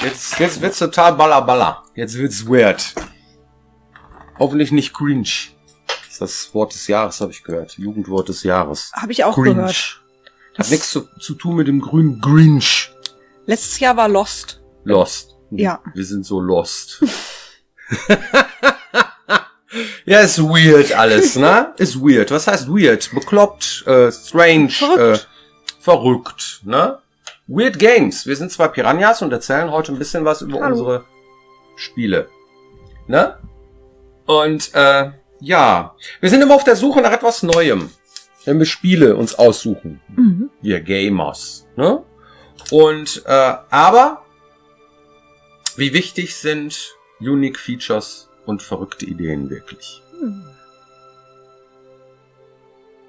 Jetzt wird's total balla. Jetzt wird's weird. Hoffentlich nicht cringe. Das ist das Wort des Jahres, habe ich gehört. Jugendwort des Jahres. Habe ich auch cringe. gehört. Hat nichts zu tun mit dem grünen Grinch. Letztes Jahr war Lost. Lost. Ja. Wir sind so lost. Ja, ist weird alles, ne? Ist weird. Was heißt weird? Bekloppt, strange, verrückt, ne? Weird Games. Wir sind zwei Piranhas und erzählen heute ein bisschen was über unsere Spiele. Ne? Und, ja. Wir sind immer auf der Suche nach etwas Neuem. Wenn wir Spiele uns aussuchen. Mhm. Wir Gamers, ne? Und, aber wie wichtig sind Unique Features und verrückte Ideen wirklich?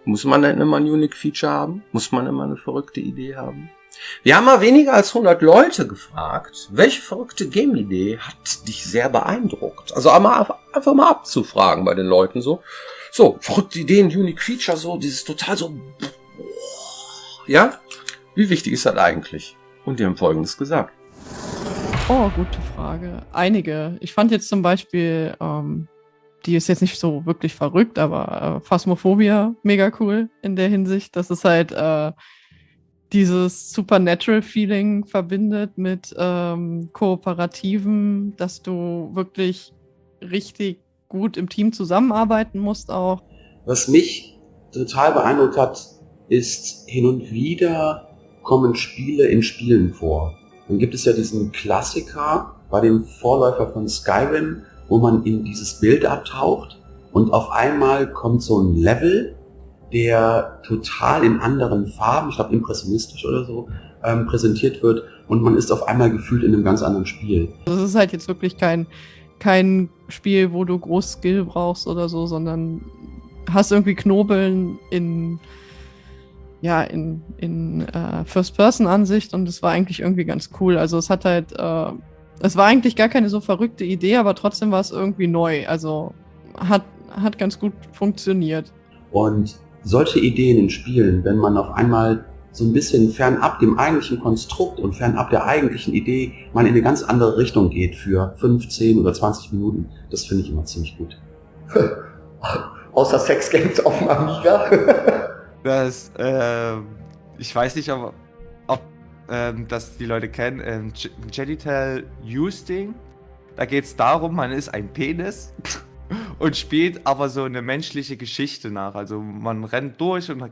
Muss man denn immer ein Unique Feature haben? Muss man immer eine verrückte Idee haben? Wir haben mal weniger als 100 Leute gefragt, welche verrückte Game-Idee hat dich sehr beeindruckt? Also einfach mal abzufragen bei den Leuten so. So, verrückte Ideen, Unique Feature, so, dieses total so. Ja? Wie wichtig ist das eigentlich? Und die haben Folgendes gesagt. Oh, gute Frage. Einige. Ich fand jetzt zum Beispiel, die ist jetzt nicht so wirklich verrückt, aber Phasmophobia mega cool in der Hinsicht, dass es halt dieses Supernatural-Feeling verbindet mit Kooperativen, dass du wirklich richtig gut im Team zusammenarbeiten musst auch. Was mich total beeindruckt hat, ist hin und wieder kommen Spiele in Spielen vor. Dann gibt es ja diesen Klassiker bei dem Vorläufer von Skyrim, wo man in dieses Bild abtaucht und auf einmal kommt so ein Level, der total in anderen Farben, ich glaube impressionistisch oder so, präsentiert wird und man ist auf einmal gefühlt in einem ganz anderen Spiel. Das ist halt jetzt wirklich kein Spiel, wo du groß Skill brauchst oder so, sondern hast irgendwie Knobeln in First-Person-Ansicht und es war eigentlich irgendwie ganz cool. Also es hat halt, es war eigentlich gar keine so verrückte Idee, aber trotzdem war es irgendwie neu. Also hat ganz gut funktioniert. Und solche Ideen in Spielen, wenn man auf einmal so ein bisschen fernab dem eigentlichen Konstrukt und fernab der eigentlichen Idee mal in eine ganz andere Richtung geht für 15 oder 20 Minuten, das finde ich immer ziemlich gut. Außer Sex-Games auf dem Amiga. Das, ich weiß nicht, ob das die Leute kennen, Genital Using. Da geht es darum, man ist ein Penis und spielt aber so eine menschliche Geschichte nach. Also man rennt durch und man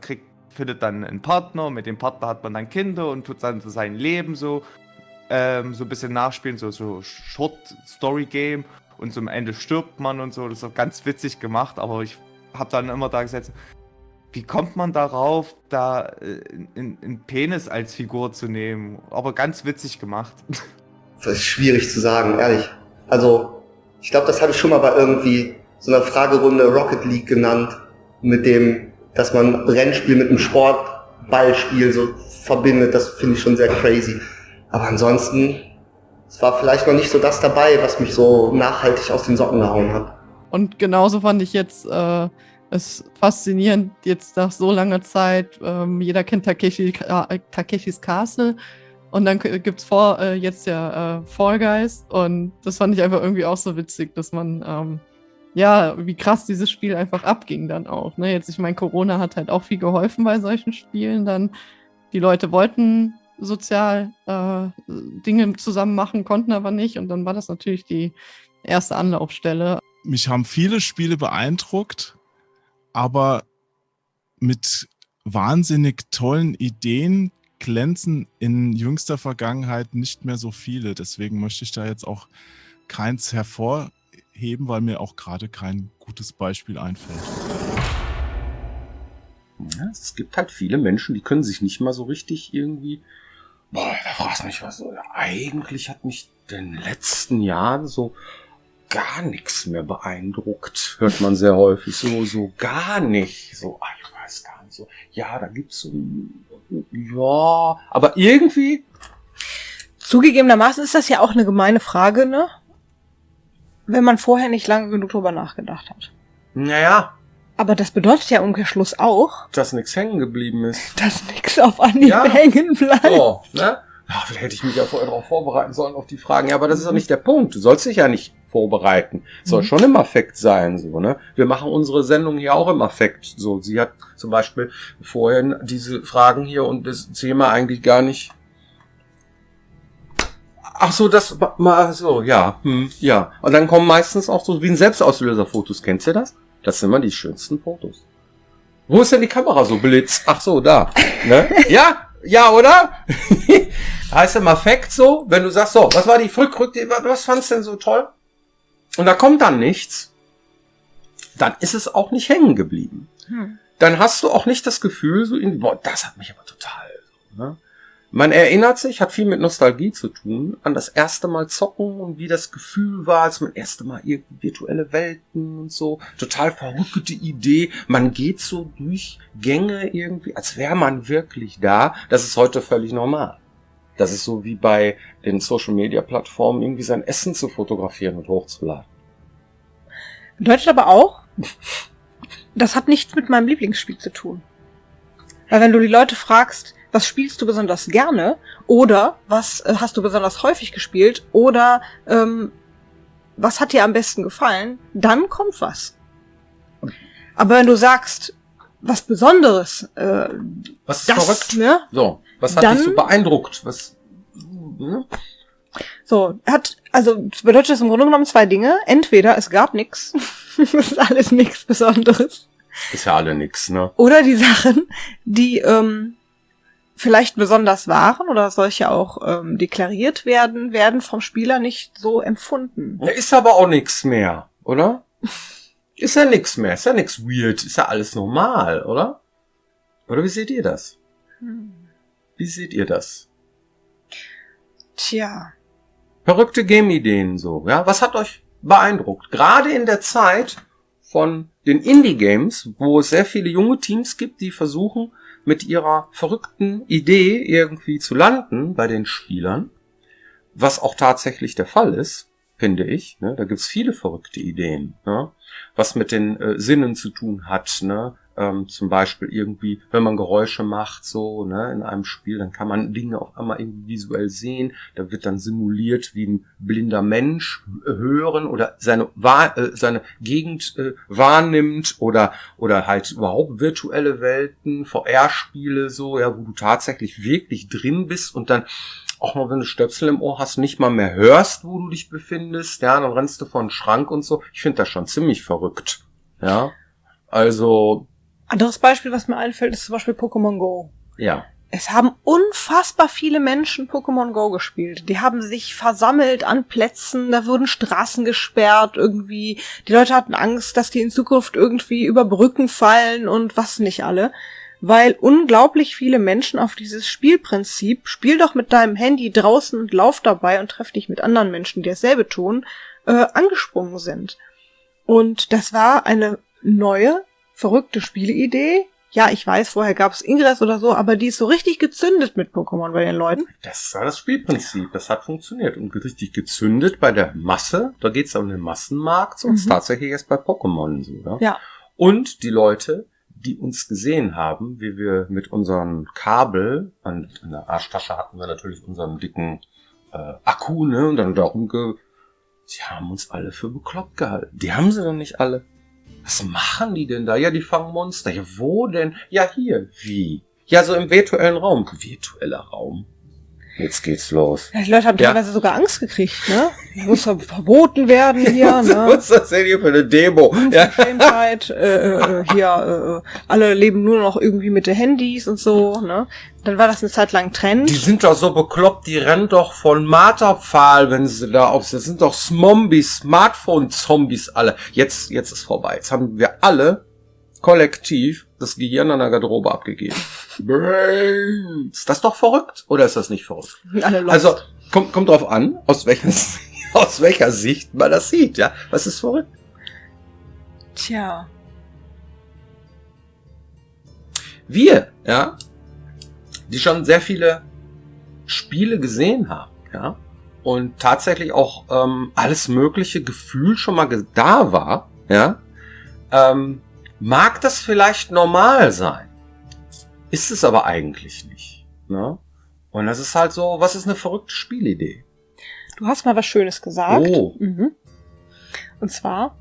findet dann einen Partner, mit dem Partner hat man dann Kinder und tut dann sein Leben so ein bisschen nachspielen, so Short-Story-Game und zum Ende stirbt man und so. Das ist auch ganz witzig gemacht, aber ich habe dann immer da gesetzt, wie kommt man darauf, da einen Penis als Figur zu nehmen? Aber ganz witzig gemacht. Das ist schwierig zu sagen, ehrlich. Also, ich glaube, das habe ich schon mal bei irgendwie so einer Fragerunde Rocket League genannt, mit dem, dass man Rennspiel mit einem Sportballspiel so verbindet. Das finde ich schon sehr crazy. Aber ansonsten, es war vielleicht noch nicht so das dabei, was mich so nachhaltig aus den Socken gehauen hat. Und genauso fand ich jetzt es faszinierend, jetzt nach so langer Zeit, jeder kennt Takeshis Castle und dann gibt's jetzt ja Fall Guys und das fand ich einfach irgendwie auch so witzig, dass man, wie krass dieses Spiel einfach abging dann auch. Ne? Jetzt, ich meine, Corona hat halt auch viel geholfen bei solchen Spielen dann. Die Leute wollten sozial Dinge zusammen machen, konnten aber nicht und dann war das natürlich die erste Anlaufstelle. Mich haben viele Spiele beeindruckt, aber mit wahnsinnig tollen Ideen glänzen in jüngster Vergangenheit nicht mehr so viele. Deswegen möchte ich da jetzt auch keins hervorheben, weil mir auch gerade kein gutes Beispiel einfällt. Ja, es gibt halt viele Menschen, die können sich nicht mal so richtig irgendwie... da fragst du mich was. Eigentlich hat mich in den letzten Jahren so gar nichts mehr beeindruckt, hört man sehr häufig. So gar nicht. So, ich weiß gar nicht. So, ja, da gibt's so, ja, aber irgendwie. Zugegebenermaßen ist das ja auch eine gemeine Frage, ne? Wenn man vorher nicht lange genug drüber nachgedacht hat. Naja. Aber das bedeutet ja im Umkehrschluss auch, dass nichts hängen geblieben ist. Dass nichts auf Anhieb hängen bleibt. So, ne? Ach, vielleicht hätte ich mich ja vorher darauf vorbereiten sollen auf die Fragen. Ja, aber das ist doch nicht der Punkt. Du sollst dich ja nicht vorbereiten. Es soll schon im Affekt sein, so, ne? Wir machen unsere Sendung hier auch im Affekt, so. Sie hat zum Beispiel vorhin diese Fragen hier und das Thema eigentlich gar nicht. Ach so, das mal so, ja, ja. Und dann kommen meistens auch so wie ein Selbstauslöser-Fotos. Kennst du das? Das sind immer die schönsten Fotos. Wo ist denn die Kamera so blitz? Ach so, da. Ne? Ja? Ja, oder? Heißt im Affekt so, wenn du sagst, so, was war die was fandst du denn so toll? Und da kommt dann nichts, dann ist es auch nicht hängen geblieben. Dann hast du auch nicht das Gefühl, so irgendwie, boah, das hat mich aber total, so, ne? Man erinnert sich, hat viel mit Nostalgie zu tun, an das erste Mal zocken und wie das Gefühl war, als man erste Mal irgendwie virtuelle Welten und so. Total verrückte Idee. Man geht so durch Gänge irgendwie, als wäre man wirklich da. Das ist heute völlig normal. Das ist so wie bei den Social-Media-Plattformen, irgendwie sein Essen zu fotografieren und hochzuladen. Bedeutet aber auch, das hat nichts mit meinem Lieblingsspiel zu tun. Weil wenn du die Leute fragst, was spielst du besonders gerne? Oder was hast du besonders häufig gespielt? Oder was hat dir am besten gefallen? Dann kommt was. Aber wenn du sagst, was Besonderes, was ist das, verrückt? Ne? So, was hat Dann, dich so beeindruckt? Was? Ne? So, das bedeutet das im Grunde genommen zwei Dinge. Entweder es gab nichts, das ist alles nichts Besonderes. Ist ja alle nix, ne? Oder die Sachen, die vielleicht besonders waren oder solche auch deklariert werden vom Spieler nicht so empfunden. Ja, ist aber auch nix mehr, oder? Ist ja nix mehr, ist ja nix weird, ist ja alles normal, oder? Oder wie seht ihr das? Wie seht ihr das? Tja. Verrückte Game-Ideen so, ja? Was hat euch beeindruckt? Gerade in der Zeit von den Indie-Games, wo es sehr viele junge Teams gibt, die versuchen, mit ihrer verrückten Idee irgendwie zu landen bei den Spielern, was auch tatsächlich der Fall ist, finde ich. Ne? Da gibt's viele verrückte Ideen, ne? Was mit den Sinnen zu tun hat. Ne? Zum Beispiel irgendwie, wenn man Geräusche macht, so ne, in einem Spiel, dann kann man Dinge auf einmal irgendwie visuell sehen. Da wird dann simuliert, wie ein blinder Mensch hören oder seine Gegend wahrnimmt oder halt überhaupt virtuelle Welten, VR-Spiele, so ja, wo du tatsächlich wirklich drin bist und dann auch mal, wenn du Stöpsel im Ohr hast, nicht mal mehr hörst, wo du dich befindest. Ja, dann rennst du vor einen Schrank und so. Ich finde das schon ziemlich verrückt. Ja, also Anderes Beispiel, was mir einfällt, ist zum Beispiel Pokémon Go. ja. Es haben unfassbar viele Menschen Pokémon Go gespielt. Die haben sich versammelt an Plätzen, da wurden Straßen gesperrt irgendwie. Die Leute hatten Angst, dass die in Zukunft irgendwie über Brücken fallen und was nicht alle. Weil unglaublich viele Menschen auf dieses Spielprinzip, spiel doch mit deinem Handy draußen und lauf dabei und treff dich mit anderen Menschen, die dasselbe tun, angesprungen sind. Und das war eine neue, verrückte Spieleidee. Ja, ich weiß, vorher gab es Ingress oder so, aber die ist so richtig gezündet mit Pokémon bei den Leuten. Das war das Spielprinzip, das hat funktioniert und richtig gezündet bei der Masse. Da geht's um den Massenmarkt, sonst tatsächlich erst bei Pokémon so, ja. Ja. Und die Leute, die uns gesehen haben, wie wir mit unseren Kabel, in der Arschtasche hatten wir natürlich unseren dicken Akku, ne, und dann darum die haben uns alle für bekloppt gehalten. Die haben sie doch nicht alle. Was machen die denn da? Ja, die fangen Monster. Ja, wo denn? Ja, hier. Wie? Ja, so im virtuellen Raum. Virtueller Raum. Jetzt geht's los. Ja, die Leute haben teilweise sogar Angst gekriegt, ne? Das muss verboten werden hier, ne? Was ist das denn hier für eine Demo? Ja. Unverschämtheit, alle leben nur noch irgendwie mit den Handys und so, ne? Dann war das eine Zeit lang Trend. Die sind doch so bekloppt, die rennen doch von Marterpfahl, wenn sie da auf sind. Das sind doch Zombies, Smartphone-Zombies alle. Jetzt ist vorbei. Jetzt haben wir alle kollektiv das Gehirn an der Garderobe abgegeben. Brains. Das ist doch verrückt? Oder ist das nicht verrückt? Alle lost. Also, kommt drauf an, aus welcher Sicht man das sieht, ja. Was ist verrückt? Tja. Wir, ja, die schon sehr viele Spiele gesehen haben, ja, und tatsächlich auch alles mögliche Gefühl schon mal da war, ja, mag das vielleicht normal sein, ist es aber eigentlich nicht, ne? Und das ist halt so, was ist eine verrückte Spielidee? Du hast mal was Schönes gesagt. Oh. Mhm. Und zwar,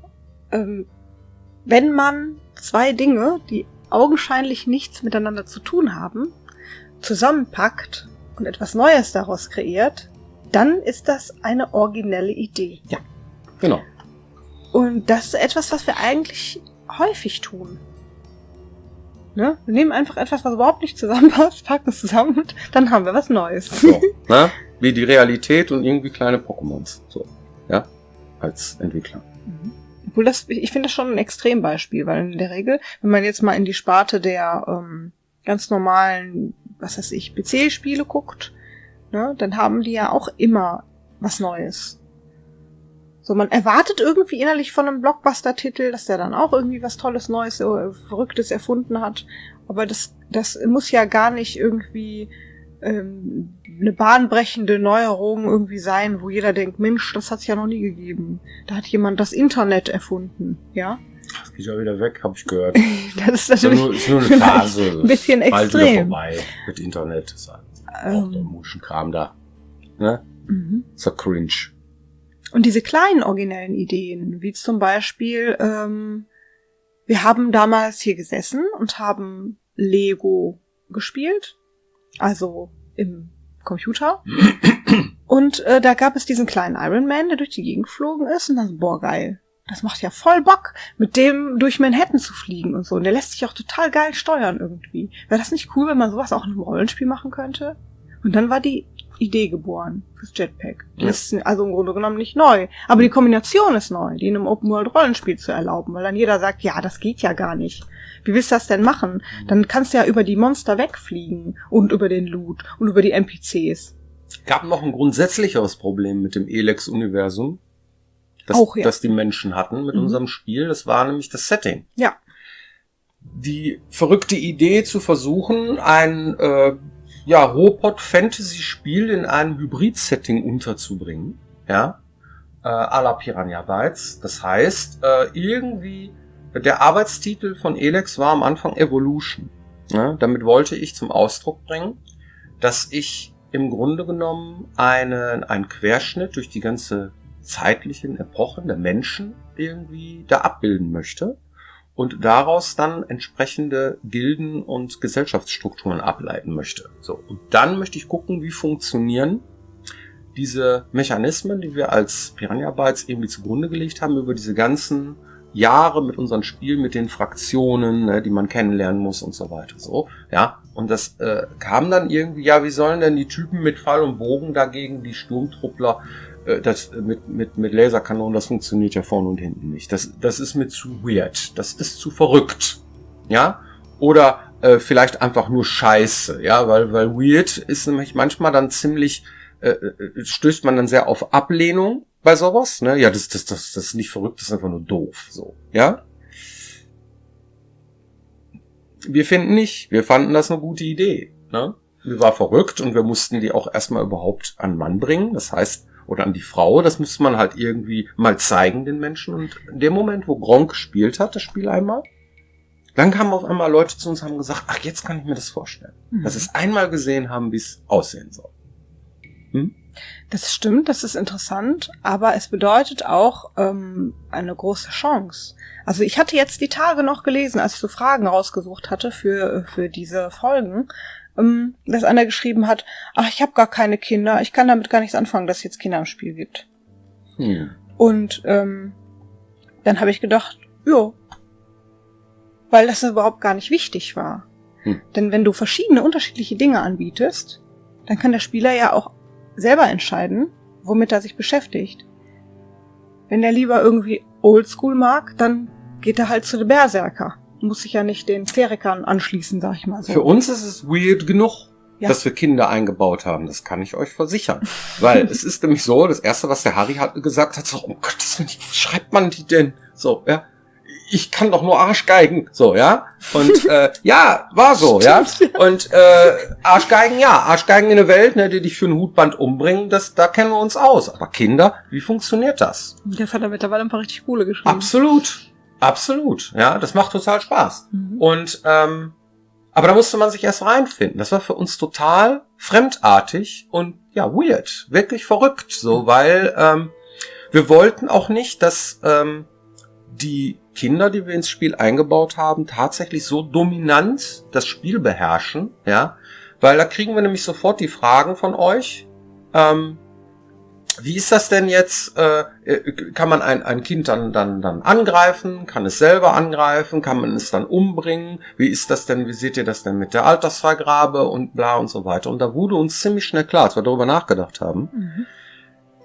wenn man zwei Dinge, die augenscheinlich nichts miteinander zu tun haben, zusammenpackt und etwas Neues daraus kreiert, dann ist das eine originelle Idee. Ja, genau. Und das ist etwas, was wir eigentlich häufig tun. Ne? Wir nehmen einfach etwas, was überhaupt nicht zusammenpasst, packen es zusammen und dann haben wir was Neues. So, ne? Wie die Realität und irgendwie kleine Pokémons. So, ja, als Entwickler. Obwohl ich finde das schon ein Extrembeispiel, weil in der Regel, wenn man jetzt mal in die Sparte der ganz normalen, was weiß ich, PC-Spiele guckt, ne, dann haben die ja auch immer was Neues. So, man erwartet irgendwie innerlich von einem Blockbuster-Titel, dass der dann auch irgendwie was Tolles, Neues, Verrücktes erfunden hat. Aber das muss ja gar nicht irgendwie eine bahnbrechende Neuerung irgendwie sein, wo jeder denkt, Mensch, das hat's ja noch nie gegeben. Da hat jemand das Internet erfunden, ja? Das geht ja wieder weg, habe ich gehört. Das ist natürlich ist nur eine Phase. ein bisschen Bald wieder extrem. vorbei mit Internet. Das ist halt auch der Muschenkram da. Ne? Mhm. So cringe. Und diese kleinen originellen Ideen, wie zum Beispiel, wir haben damals hier gesessen und haben Lego gespielt, also im Computer. Und da gab es diesen kleinen Iron Man, der durch die Gegend geflogen ist und dann so, boah, geil. Das macht ja voll Bock, mit dem durch Manhattan zu fliegen und so. Und der lässt sich auch total geil steuern irgendwie. Wäre das nicht cool, wenn man sowas auch in einem Rollenspiel machen könnte? Und dann war die Idee geboren fürs Jetpack. Die ist also im Grunde genommen nicht neu. Aber die Kombination ist neu, die in einem Open-World-Rollenspiel zu erlauben. Weil dann jeder sagt, ja, das geht ja gar nicht. Wie willst du das denn machen? Dann kannst du ja über die Monster wegfliegen und über den Loot und über die NPCs. Gab noch ein grundsätzlicheres Problem mit dem Elex-Universum, das die Menschen hatten mit unserem Spiel. Das war nämlich das Setting. Ja. Die verrückte Idee zu versuchen, ein Robot-Fantasy-Spiel in einem Hybrid-Setting unterzubringen. Ja. À la Piranha Bytes. Das heißt, irgendwie, der Arbeitstitel von Elex war am Anfang Evolution. Ja, damit wollte ich zum Ausdruck bringen, dass ich im Grunde genommen einen Querschnitt durch die ganze zeitlichen Epochen der Menschen irgendwie da abbilden möchte und daraus dann entsprechende Gilden und Gesellschaftsstrukturen ableiten möchte. So, und dann möchte ich gucken, wie funktionieren diese Mechanismen, die wir als Piranha Bytes irgendwie zugrunde gelegt haben, über diese ganzen Jahre mit unseren Spielen, mit den Fraktionen, ne, die man kennenlernen muss und so weiter. So, ja. Und das kam dann irgendwie, ja, wie sollen denn die Typen mit Pfeil und Bogen dagegen die Sturmtruppler, das mit Laserkanonen, das funktioniert ja vorne und hinten nicht. Das ist mir zu weird. Das ist zu verrückt. Ja. Oder vielleicht einfach nur Scheiße. Ja, weil weird ist nämlich manchmal dann ziemlich, stößt man dann sehr auf Ablehnung bei sowas, ne? Ja, das ist nicht verrückt, das ist einfach nur doof, so, ja? Wir fanden das eine gute Idee, ne? Wir war verrückt und wir mussten die auch erstmal überhaupt an Mann bringen, das heißt, oder an die Frau, das musste man halt irgendwie mal zeigen den Menschen und in dem Moment, wo Gronk gespielt hat, das Spiel einmal, dann kamen auf einmal Leute zu uns und haben gesagt, ach, jetzt kann ich mir das vorstellen. Dass es einmal gesehen haben, wie es aussehen soll. Das stimmt, das ist interessant, aber es bedeutet auch eine große Chance. Also ich hatte jetzt die Tage noch gelesen, als ich so Fragen rausgesucht hatte für diese Folgen, dass einer geschrieben hat, ach, ich habe gar keine Kinder, ich kann damit gar nichts anfangen, dass es jetzt Kinder im Spiel gibt. Und dann habe ich gedacht, jo, weil das überhaupt gar nicht wichtig war. Denn wenn du verschiedene unterschiedliche Dinge anbietest, dann kann der Spieler ja auch selber entscheiden, womit er sich beschäftigt. Wenn er lieber irgendwie Oldschool mag, dann geht er halt zu den Berserker. Muss sich ja nicht den Klerikern anschließen, sag ich mal so. Für uns ist es weird genug, Ja. dass wir Kinder eingebaut haben. Das kann ich euch versichern. Weil es ist nämlich so, das Erste, was der Harry gesagt hat, so, oh Gott, wie schreibt man die denn? So, ja. Ich kann doch nur Arschgeigen, so, ja. Und ja, war so, ja. Und Arschgeigen, ja, Arschgeigen in der Welt, ne, die dich für ein Hutband umbringen, da kennen wir uns aus. Aber Kinder, wie funktioniert das? Das hat er mittlerweile ein paar richtig coole geschrieben. Absolut, absolut, ja, das macht total Spaß. Und Aber da musste man sich erst reinfinden. Das war für uns total fremdartig und ja, weird. Wirklich verrückt, so, weil wir wollten auch nicht, dass die Kinder, die wir ins Spiel eingebaut haben, tatsächlich so dominant das Spiel beherrschen, ja, weil da kriegen wir nämlich sofort die Fragen von euch. Wie ist das denn jetzt? Kann man ein Kind dann angreifen? Kann es selber angreifen? Kann man es dann umbringen? Wie ist das denn? Wie seht ihr das denn mit der Altersfreigabe und bla und so weiter? Und da wurde uns ziemlich schnell klar, als wir darüber nachgedacht haben,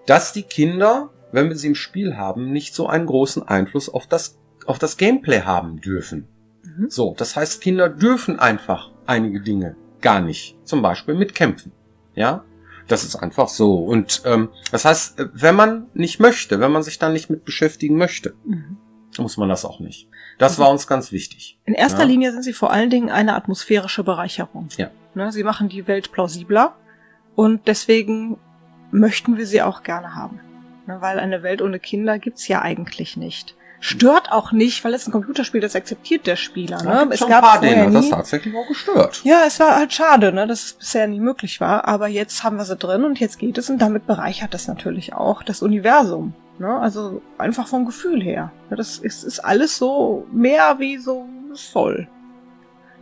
dass die Kinder, wenn wir sie im Spiel haben, nicht so einen großen Einfluss auf das Gameplay haben dürfen. So, das heißt, Kinder dürfen einfach einige Dinge gar nicht. Zum Beispiel mit Kämpfen. Ja? Das ist einfach so. Und das heißt, wenn man nicht möchte, wenn man sich dann nicht mit beschäftigen möchte, muss man das auch nicht. Das war uns ganz wichtig. In erster Linie sind sie vor allen Dingen eine atmosphärische Bereicherung. Ja. Ne, sie machen die Welt plausibler und deswegen möchten wir sie auch gerne haben. Ne, weil eine Welt ohne Kinder gibt's ja eigentlich nicht. Stört auch nicht, weil es ein Computerspiel, das akzeptiert der Spieler. Da Ne? es gab ein paar denen, das tatsächlich auch gestört. Ja, es war halt schade, ne, dass es bisher nie möglich war. Aber jetzt haben wir sie drin und jetzt geht es und damit bereichert das natürlich auch das Universum. Ne? Also einfach vom Gefühl her. Ne? Das ist alles so mehr wie so soll.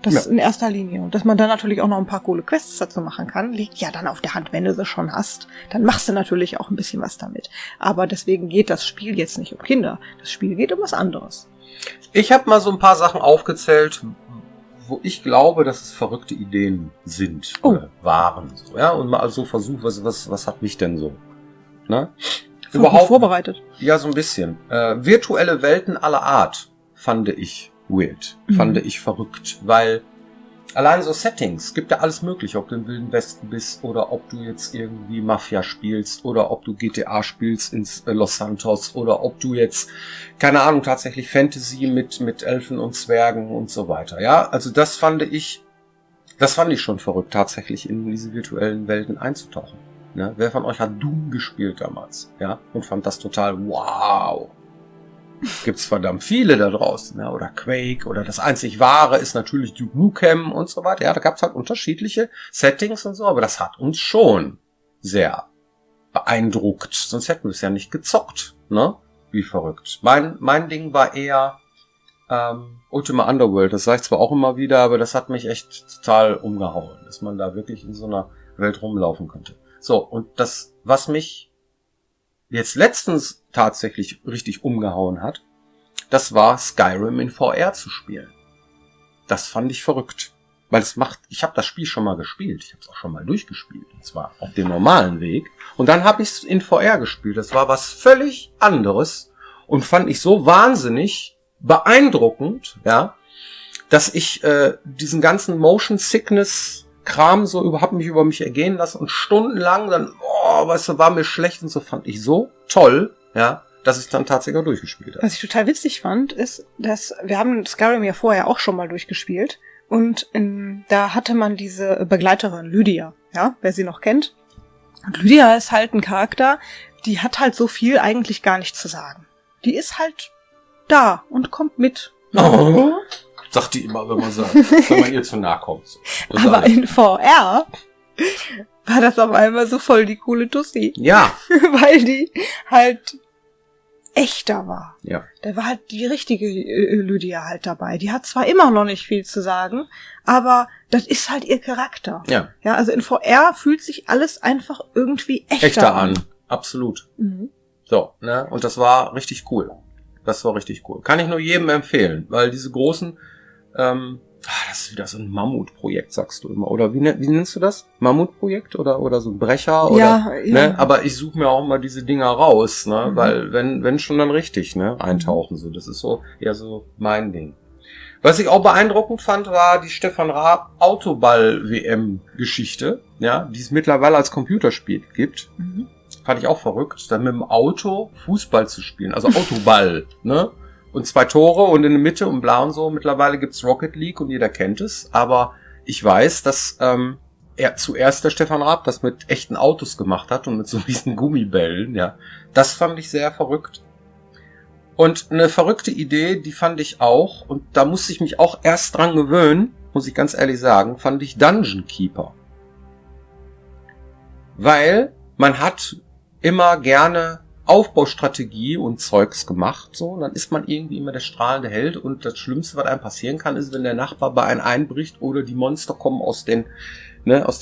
Das in erster Linie. Und dass man dann natürlich auch noch ein paar coole Quests dazu machen kann, liegt ja dann auf der Hand, wenn du sie schon hast. Dann machst du natürlich auch ein bisschen was damit. Aber deswegen geht das Spiel jetzt nicht um Kinder. Das Spiel geht um was anderes. Ich habe mal so ein paar Sachen aufgezählt, wo ich glaube, dass es verrückte Ideen sind oder waren. So, ja? Und mal so versucht, was hat mich denn so? Ne? Überhaupt vorbereitet. Ja, so ein bisschen. Virtuelle Welten aller Art fand ich weird. Fand ich verrückt, weil allein so Settings, gibt ja alles mögliche, ob du im Wilden Westen bist oder ob du jetzt irgendwie Mafia spielst oder ob du GTA spielst ins Los Santos oder ob du jetzt, keine Ahnung, tatsächlich Fantasy mit Elfen und Zwergen und so weiter. Ja, also das fand ich schon verrückt, tatsächlich in diese virtuellen Welten einzutauchen. Ne? Wer von euch hat Doom gespielt damals? Ja, und fand das total wow. Gibt's verdammt viele da draußen, ja, oder Quake, oder das einzig Wahre ist natürlich Duke Nukem und so weiter. Ja, da gab's halt unterschiedliche Settings und so, aber das hat uns schon sehr beeindruckt. Sonst hätten wir es ja nicht gezockt, ne? Wie verrückt. Mein Ding war eher Ultima Underworld. Das sage ich zwar auch immer wieder, aber das hat mich echt total umgehauen, dass man da wirklich in so einer Welt rumlaufen könnte. So, und das, was mich jetzt letztens tatsächlich richtig umgehauen hat, das war Skyrim in VR zu spielen. Das fand ich verrückt. Weil ich habe das Spiel schon mal gespielt. Ich habe es auch schon mal durchgespielt. Und zwar auf dem normalen Weg. Und dann habe ich es in VR gespielt. Das war was völlig anderes. Und fand ich so wahnsinnig beeindruckend, ja, dass ich diesen ganzen Motion Sickness Kram so überhaupt mich über mich ergehen lassen und stundenlang dann, weißt du, war mir schlecht und so, fand ich so toll, ja, dass ich dann tatsächlich auch durchgespielt habe. Was ich total witzig fand, ist, dass wir haben Skyrim ja vorher auch schon mal durchgespielt und da hatte man diese Begleiterin Lydia, ja, wer sie noch kennt. Und Lydia ist halt ein Charakter, die hat halt so viel eigentlich gar nicht zu sagen. Die ist halt da und kommt mit. Oh. Sagt die immer, wenn man ihr zu nahe kommt. So. Aber in VR war das auf einmal so voll die coole Tussi. Ja. Weil die halt echter war. Ja. Da war halt die richtige Lydia halt dabei. Die hat zwar immer noch nicht viel zu sagen, aber das ist halt ihr Charakter. Ja. Ja, also in VR fühlt sich alles einfach irgendwie echter an. Absolut. So, ne? Und das war richtig cool. Das war richtig cool. Kann ich nur jedem empfehlen, weil diese großen das ist wieder so ein Mammutprojekt, sagst du immer. Oder wie nennst du das? Mammutprojekt oder so ein Brecher? Oder, ja. Ne? Aber ich suche mir auch mal diese Dinger raus, ne? Weil wenn schon dann richtig, ne? Eintauchen so. Das ist so eher so mein Ding. Was ich auch beeindruckend fand, war die Stefan Raab Autoball-WM-Geschichte, ja, die es mittlerweile als Computerspiel gibt. Fand ich auch verrückt, dann mit dem Auto Fußball zu spielen, also Autoball, ne? Und 2 Tore und in der Mitte und bla und so. Mittlerweile gibt's Rocket League und jeder kennt es. Aber ich weiß, dass zuerst der Stefan Raab das mit echten Autos gemacht hat und mit so riesen Gummibällen. Ja, das fand ich sehr verrückt. Und eine verrückte Idee, die fand ich auch. Und da musste ich mich auch erst dran gewöhnen. muss ich ganz ehrlich sagen, fand ich Dungeon Keeper. Weil man hat immer gerne Aufbaustrategie und Zeugs gemacht, so, und dann ist man irgendwie immer der strahlende Held und das Schlimmste, was einem passieren kann, ist, wenn der Nachbar bei einem einbricht oder die Monster kommen aus den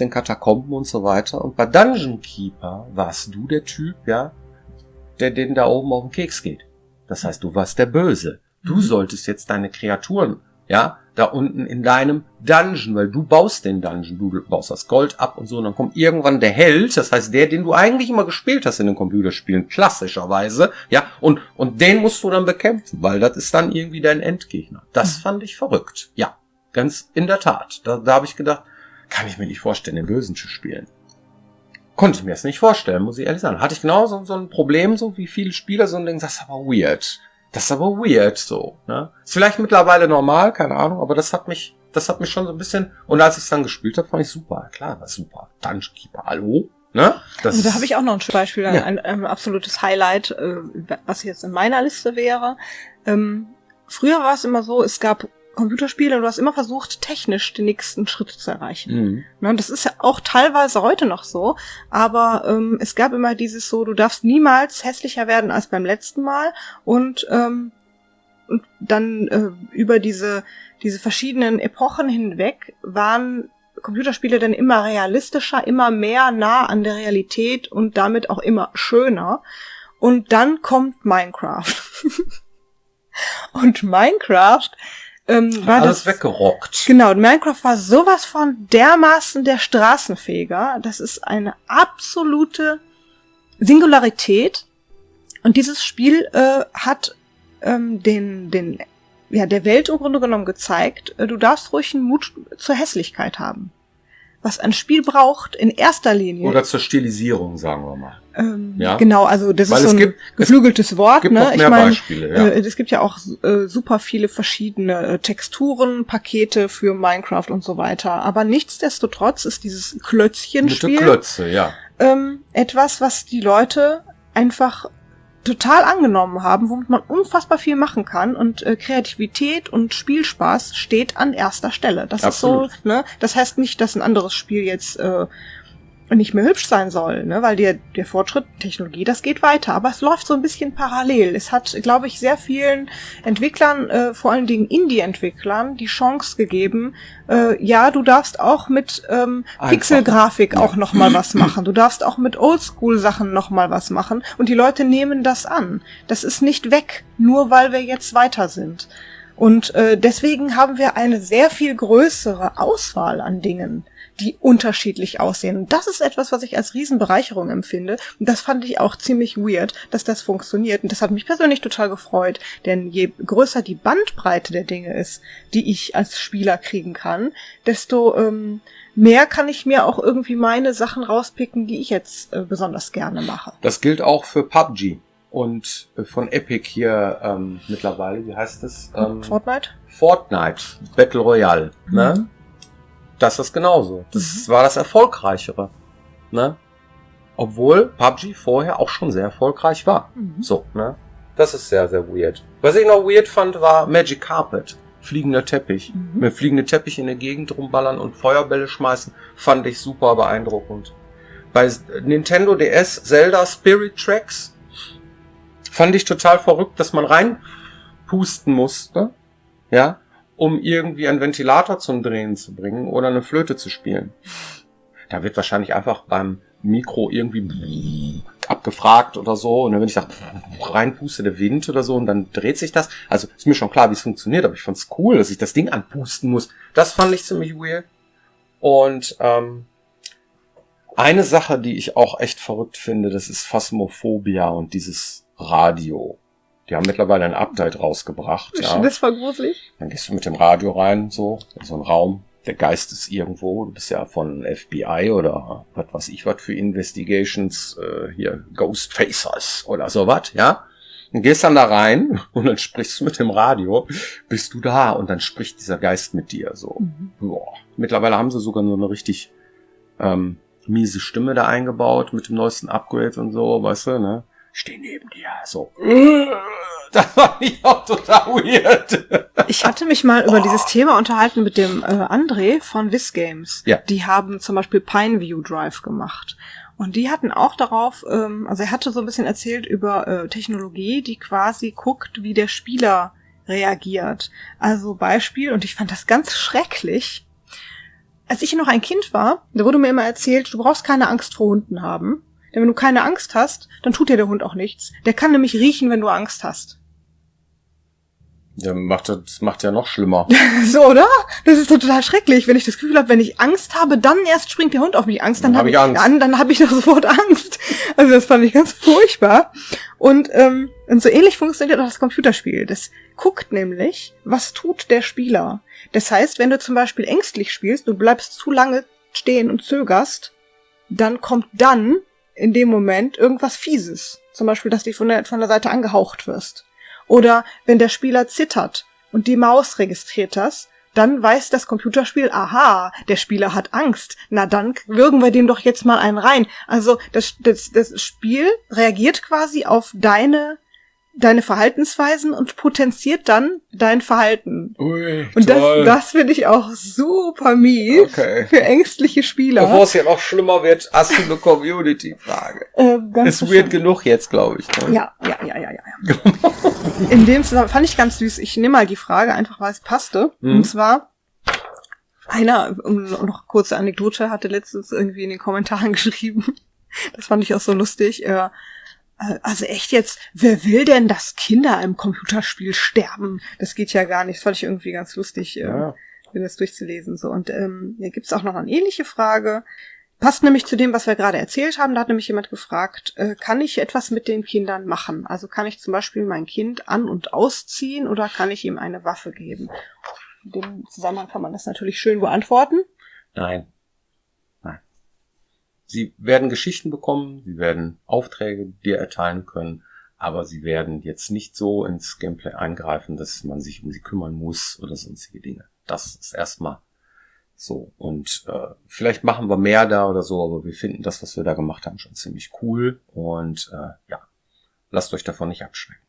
Katakomben und so weiter. Und bei Dungeon Keeper warst du der Typ, ja, der denen da oben auf den Keks geht. Das heißt, du warst der Böse. Du solltest jetzt deine Kreaturen, ja, da unten in deinem Dungeon, weil du baust den Dungeon, du baust das Gold ab und so, und dann kommt irgendwann der Held, das heißt der, den du eigentlich immer gespielt hast in den Computerspielen, klassischerweise, ja, und den musst du dann bekämpfen, weil das ist dann irgendwie dein Endgegner. Das fand ich verrückt. Ja, ganz in der Tat. Da habe ich gedacht, kann ich mir nicht vorstellen, den Bösen zu spielen. Konnte ich mir das nicht vorstellen, muss ich ehrlich sagen. Hatte ich genau so ein Problem, so wie viele Spieler so ein Ding, das ist aber weird. Das ist aber weird, so, ne? Ist vielleicht mittlerweile normal, keine Ahnung, aber das hat mich schon so ein bisschen, und als ich es dann gespielt habe, fand ich super. Klar, war super. Dungeon Keeper, hallo? Ne? Das Also da habe ich auch noch ein Beispiel, ein absolutes Highlight, was jetzt in meiner Liste wäre. Früher war es immer so, es gab Computerspiele und du hast immer versucht, technisch den nächsten Schritt zu erreichen. Ne, und das ist ja auch teilweise heute noch so, aber es gab immer dieses so, du darfst niemals hässlicher werden als beim letzten Mal und dann über diese verschiedenen Epochen hinweg waren Computerspiele dann immer realistischer, immer mehr nah an der Realität und damit auch immer schöner. Und dann kommt Minecraft. Und Minecraft war alles das weggerockt. Genau, Minecraft war sowas von dermaßen der Straßenfeger. Das ist eine absolute Singularität. Und dieses Spiel hat der Welt im Grunde genommen gezeigt, du darfst ruhig einen Mut zur Hässlichkeit haben. Was ein Spiel braucht in erster Linie. Oder zur Stilisierung, sagen wir mal. Ja. Genau, also das Weil ist so ein geflügeltes Wort. Gibt Ne? noch mehr Beispiele, ja. Es gibt ja auch super viele verschiedene Texturen, Pakete für Minecraft und so weiter. Aber nichtsdestotrotz ist dieses Klötzchenspiel Mit der Klötze, ja. Etwas, was die Leute einfach total angenommen haben, womit man unfassbar viel machen kann, und Kreativität und Spielspaß steht an erster Stelle. Das Absolut. ist so, ne? Das heißt nicht, dass ein anderes Spiel jetzt nicht mehr hübsch sein soll, ne? Weil der Fortschritt, Technologie, das geht weiter, aber es läuft so ein bisschen parallel. Es hat, glaube ich, sehr vielen Entwicklern, vor allen Dingen Indie-Entwicklern, die Chance gegeben, ja, du darfst auch mit Pixelgrafik auch noch mal was machen. Du darfst auch mit Oldschool-Sachen noch mal was machen, und die Leute nehmen das an. Das ist nicht weg, nur weil wir jetzt weiter sind. Und deswegen haben wir eine sehr viel größere Auswahl an Dingen, die unterschiedlich aussehen. Und das ist etwas, was ich als Riesenbereicherung empfinde. Und das fand ich auch ziemlich weird, dass das funktioniert. Und das hat mich persönlich total gefreut. Denn je größer die Bandbreite der Dinge ist, die ich als Spieler kriegen kann, desto mehr kann ich mir auch irgendwie meine Sachen rauspicken, die ich jetzt besonders gerne mache. Das gilt auch für PUBG. Und von Epic hier mittlerweile, wie heißt es? Fortnite? Fortnite, Battle Royale, ne? Das ist genauso. Das war das Erfolgreichere, ne? Obwohl PUBG vorher auch schon sehr erfolgreich war. So, ne? Das ist sehr, sehr weird. Was ich noch weird fand, war Magic Carpet. Fliegender Teppich. Mit fliegenden Teppich in der Gegend rumballern und Feuerbälle schmeißen, fand ich super beeindruckend. Bei Nintendo DS Zelda Spirit Tracks fand ich total verrückt, dass man reinpusten musste, ja, um irgendwie einen Ventilator zum Drehen zu bringen oder eine Flöte zu spielen. Da wird wahrscheinlich einfach beim Mikro irgendwie abgefragt oder so, und dann, wenn ich da reinpuste, der Wind oder so, und dann dreht sich das. Also ist mir schon klar, wie es funktioniert, aber ich fand's cool, dass ich das Ding anpusten muss. Das fand ich ziemlich weird. Und eine Sache, die ich auch echt verrückt finde, das ist Phasmophobia und dieses Radio. Die haben mittlerweile ein Update rausgebracht. Ja. Das war gruselig. Dann gehst du mit dem Radio rein, so, in so einen Raum. Der Geist ist irgendwo. Du bist ja von FBI oder was weiß ich was für Investigations, hier Ghostfacers oder sowas, ja. Und gehst dann da rein und dann sprichst du mit dem Radio, bist du da, und dann spricht dieser Geist mit dir, so. Boah. Mittlerweile haben sie sogar so eine richtig miese Stimme da eingebaut mit dem neuesten Upgrade und so, weißt du, ne? steh neben dir. So. Das fand ich auch total weird. Ich hatte mich mal über dieses Thema unterhalten mit dem André von Viz Games. Ja. Die haben zum Beispiel Pineview Drive gemacht. Und die hatten auch darauf, also er hatte so ein bisschen erzählt über Technologie, die quasi guckt, wie der Spieler reagiert. Also Beispiel, und ich fand das ganz schrecklich. Als ich noch ein Kind war, da wurde mir immer erzählt, du brauchst keine Angst vor Hunden haben. Denn wenn du keine Angst hast, dann tut dir der Hund auch nichts. Der kann nämlich riechen, wenn du Angst hast. Das macht ja noch schlimmer. So, oder? Das ist total schrecklich, wenn ich das Gefühl habe, wenn ich Angst habe, dann erst springt der Hund auf mich dann habe ich Angst. Dann habe ich doch sofort Angst. Also das fand ich ganz furchtbar. Und so ähnlich funktioniert auch das Computerspiel. Das guckt nämlich, was tut der Spieler. Das heißt, wenn du zum Beispiel ängstlich spielst, du bleibst zu lange stehen und zögerst, dann kommt dann in dem Moment irgendwas Fieses. Zum Beispiel, dass du von der Seite angehaucht wirst. Oder wenn der Spieler zittert und die Maus registriert das, dann weiß das Computerspiel, aha, der Spieler hat Angst. Na, dann würgen wir dem doch jetzt mal einen rein. Also das Spiel reagiert quasi auf deine Verhaltensweisen und potenziert dann dein Verhalten. Ui, und toll. das finde ich auch super mies für ängstliche Spieler. Bevor es ja noch schlimmer wird, hast du eine Community-Frage. Ist weird genug jetzt, glaube ich. Ne? Ja. In dem Zusammenhang fand ich ganz süß. Ich nehme mal die Frage, einfach weil es passte. Und zwar, noch kurze Anekdote, hatte letztens irgendwie in den Kommentaren geschrieben. Das fand ich auch so lustig. Also echt jetzt, wer will denn, dass Kinder im Computerspiel sterben? Das geht ja gar nicht. Das fand ich irgendwie ganz lustig, mir das durchzulesen. So. Und hier gibt's auch noch eine ähnliche Frage. Passt nämlich zu dem, was wir gerade erzählt haben. Da hat nämlich jemand gefragt, kann ich etwas mit den Kindern machen? Also kann ich zum Beispiel mein Kind an- und ausziehen oder kann ich ihm eine Waffe geben? In dem Zusammenhang kann man das natürlich schön beantworten. Nein. Sie werden Geschichten bekommen, sie werden Aufträge dir erteilen können, aber sie werden jetzt nicht so ins Gameplay eingreifen, dass man sich um sie kümmern muss oder sonstige Dinge. Das ist erstmal so. Und vielleicht machen wir mehr da oder so, aber wir finden das, was wir da gemacht haben, schon ziemlich cool. Und lasst euch davon nicht abschrecken.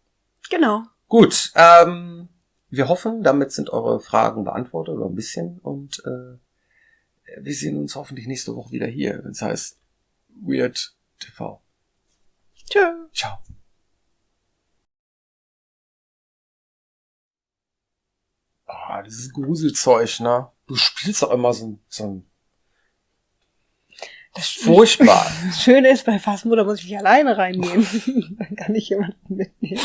Genau. Gut, wir hoffen, damit sind eure Fragen beantwortet oder ein bisschen. Und wir sehen uns hoffentlich nächste Woche wieder hier, wenn es heißt Weird TV. Tschö. Ciao. Ah, dieses Gruselzeug, ne? Du spielst auch immer so ein Das furchtbar. Schöne ist, bei Fassmutter muss ich nicht alleine reingehen. Dann kann ich jemanden mitnehmen.